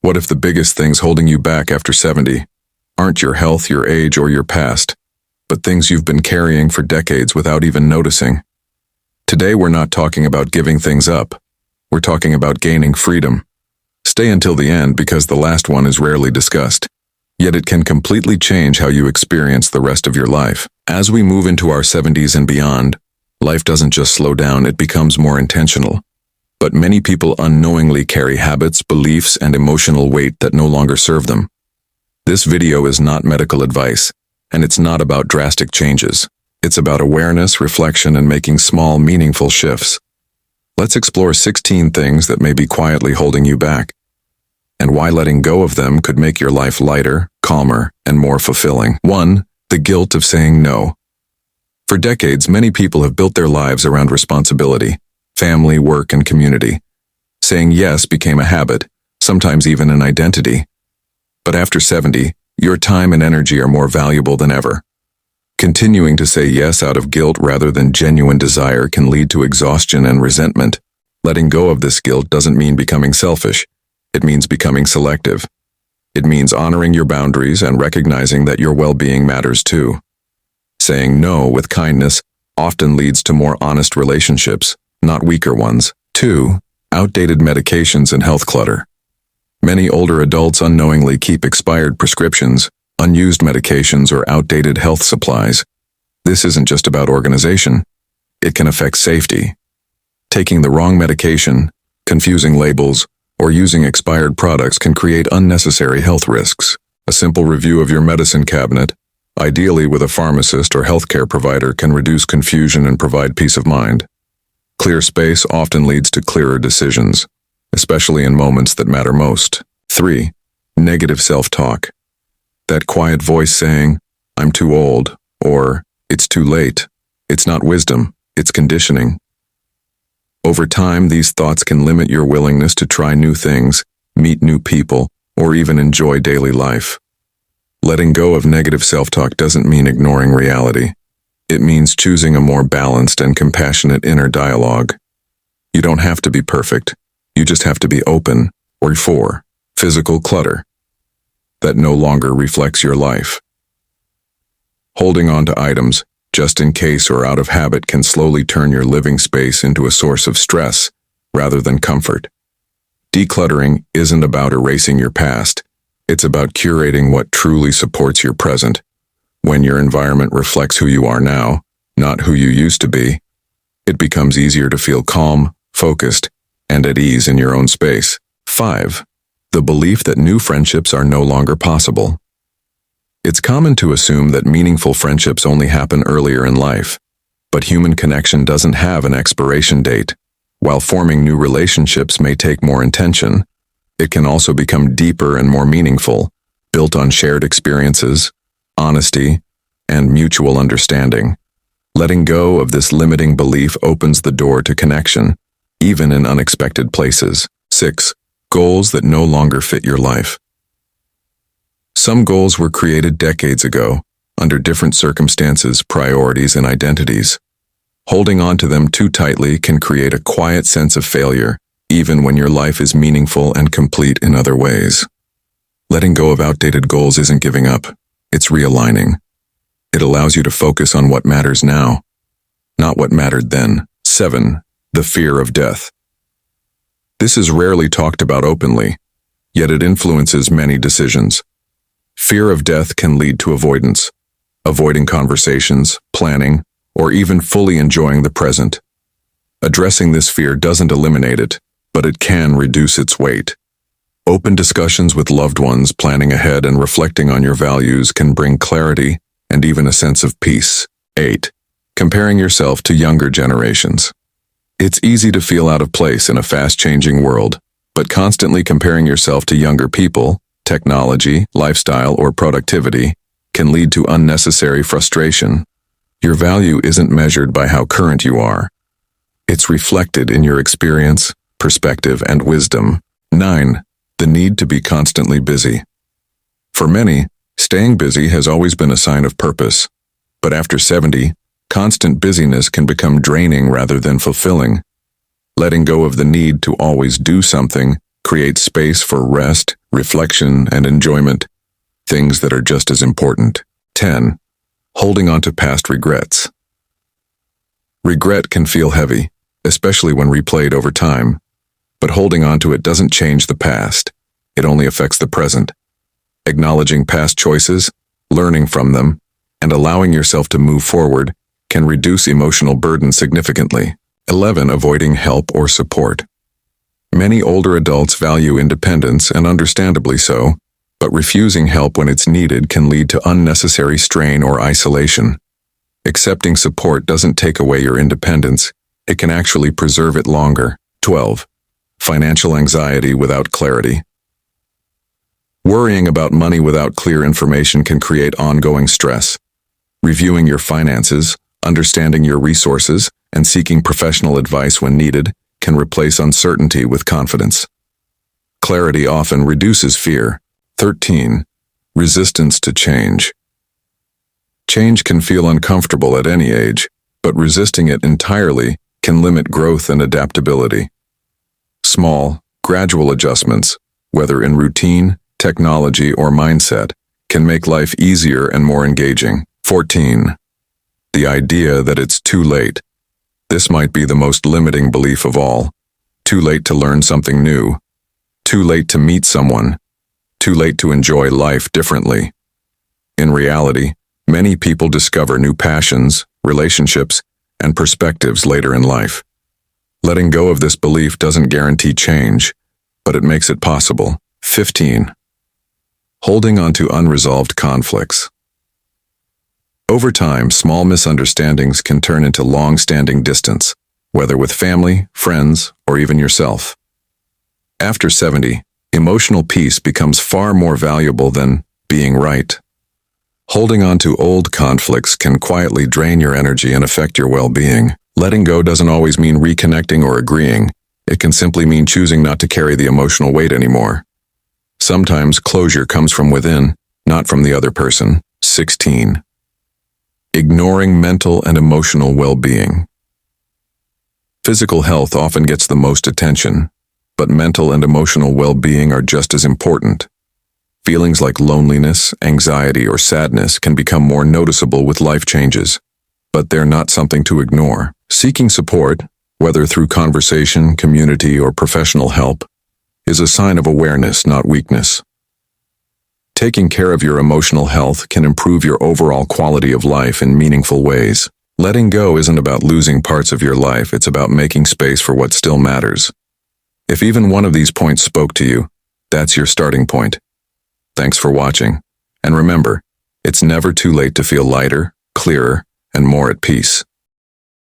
What if the biggest things holding you back after 70 aren't your health, your age, or your past, but things you've been carrying for decades without even noticing? Today we're not talking about giving things up. We're talking about gaining freedom. Stay until the end because the last one is rarely discussed. Yet it can completely change how you experience the rest of your life. As we move into our 70s and beyond, life doesn't just slow down, it becomes more intentional. But many people unknowingly carry habits, beliefs, and emotional weight that no longer serve them. This video is not medical advice, and it's not about drastic changes. It's about awareness, reflection, and making small, meaningful shifts. Let's explore 16 things that may be quietly holding you back, and why letting go of them could make your life lighter, calmer, and more fulfilling. 1. The guilt of saying no. For decades, many people have built their lives around responsibility, family, work, and community. Saying yes became a habit, sometimes even an identity. But after 70, your time and energy are more valuable than ever. Continuing to say yes out of guilt rather than genuine desire can lead to exhaustion and resentment. Letting go of this guilt doesn't mean becoming selfish. It means becoming selective. It means honoring your boundaries and recognizing that your well-being matters too. Saying no with kindness often leads to more honest relationships, not weaker ones. 2. Outdated medications and health clutter. Many older adults unknowingly keep expired prescriptions, unused medications, or outdated health supplies. This isn't just about organization. It can affect safety. Taking the wrong medication, confusing labels, or using expired products can create unnecessary health risks. A simple review of your medicine cabinet, ideally with a pharmacist or healthcare provider, can reduce confusion and provide peace of mind. Clear space often leads to clearer decisions, especially in moments that matter most. 3. Negative self-talk. That quiet voice saying, "I'm too old," or "It's too late." It's not wisdom, it's conditioning. Over time, these thoughts can limit your willingness to try new things, meet new people, or even enjoy daily life. Letting go of negative self-talk doesn't mean ignoring reality. It means choosing a more balanced and compassionate inner dialogue. You don't have to be perfect. You just have to be open. Or 4. Physical clutter that no longer reflects your life. Holding on to items, just in case or out of habit, can slowly turn your living space into a source of stress rather than comfort. Decluttering isn't about erasing your past. It's about curating what truly supports your present. When your environment reflects who you are now, not who you used to be, it becomes easier to feel calm, focused, and at ease in your own space. 5. The belief that new friendships are no longer possible. It's common to assume that meaningful friendships only happen earlier in life, but human connection doesn't have an expiration date. While forming new relationships may take more intention, it can also become deeper and more meaningful, built on shared experiences, honesty, and mutual understanding. Letting go of this limiting belief opens the door to connection, even in unexpected places. 6. Goals that no longer fit your life. Some goals were created decades ago, under different circumstances, priorities, and identities. Holding on to them too tightly can create a quiet sense of failure, even when your life is meaningful and complete in other ways. Letting go of outdated goals isn't giving up, it's realigning. It allows you to focus on what matters now, not what mattered then. 7. The fear of death. This is rarely talked about openly, yet it influences many decisions. Fear of death can lead to avoidance, avoiding conversations, planning, or even fully enjoying the present. Addressing this fear doesn't eliminate it, but it can reduce its weight. Open discussions with loved ones, planning ahead, and reflecting on your values can bring clarity and even a sense of peace. 8. Comparing yourself to younger generations. It's easy to feel out of place in a fast-changing world, but constantly comparing yourself to younger people, technology, lifestyle, or productivity can lead to unnecessary frustration. Your value isn't measured by how current you are. It's reflected in your experience, perspective, and wisdom. 9. The need to be constantly busy. For many, staying busy has always been a sign of purpose, but after 70, constant busyness can become draining rather than fulfilling. Letting go of the need to always do something creates space for rest, reflection, and enjoyment, things that are just as important. 10. Holding on to past regrets. Regret can feel heavy, especially when replayed over time, but holding on to it doesn't change the past. It only affects the present. Acknowledging past choices, learning from them, and allowing yourself to move forward can reduce emotional burden significantly. 11. Avoiding help or support. Many older adults value independence, and understandably so, but refusing help when it's needed can lead to unnecessary strain or isolation. Accepting support doesn't take away your independence, it can actually preserve it longer. 12. Financial anxiety without clarity. Worrying about money without clear information can create ongoing stress. Reviewing your finances, understanding your resources, and seeking professional advice when needed can replace uncertainty with confidence. Clarity often reduces fear. 13. Resistance to change. Change can feel uncomfortable at any age, but resisting it entirely can limit growth and adaptability. Small, gradual adjustments, whether in routine, technology, or mindset, can make life easier and more engaging. 14. The idea that it's too late. This might be the most limiting belief of all. Too late to learn something new. Too late to meet someone. Too late to enjoy life differently. In reality, many people discover new passions, relationships, and perspectives later in life. Letting go of this belief doesn't guarantee change, but it makes it possible. 15. Holding on to unresolved conflicts. Over time, small misunderstandings can turn into long-standing distance, whether with family, friends, or even yourself. After 70, emotional peace becomes far more valuable than being right. Holding on to old conflicts can quietly drain your energy and affect your well-being. Letting go doesn't always mean reconnecting or agreeing. It can simply mean choosing not to carry the emotional weight anymore. Sometimes closure comes from within, not from the other person. 16. Ignoring mental and emotional well-being. Physical health often gets the most attention, but mental and emotional well-being are just as important. Feelings like loneliness, anxiety, or sadness can become more noticeable with life changes, but they're not something to ignore. Seeking support, whether through conversation, community, or professional help, is a sign of awareness, not weakness. Taking care of your emotional health can improve your overall quality of life in meaningful ways. Letting go isn't about losing parts of your life, it's about making space for what still matters. If even one of these points spoke to you, that's your starting point. Thanks for watching, and remember, it's never too late to feel lighter, clearer, and more at peace.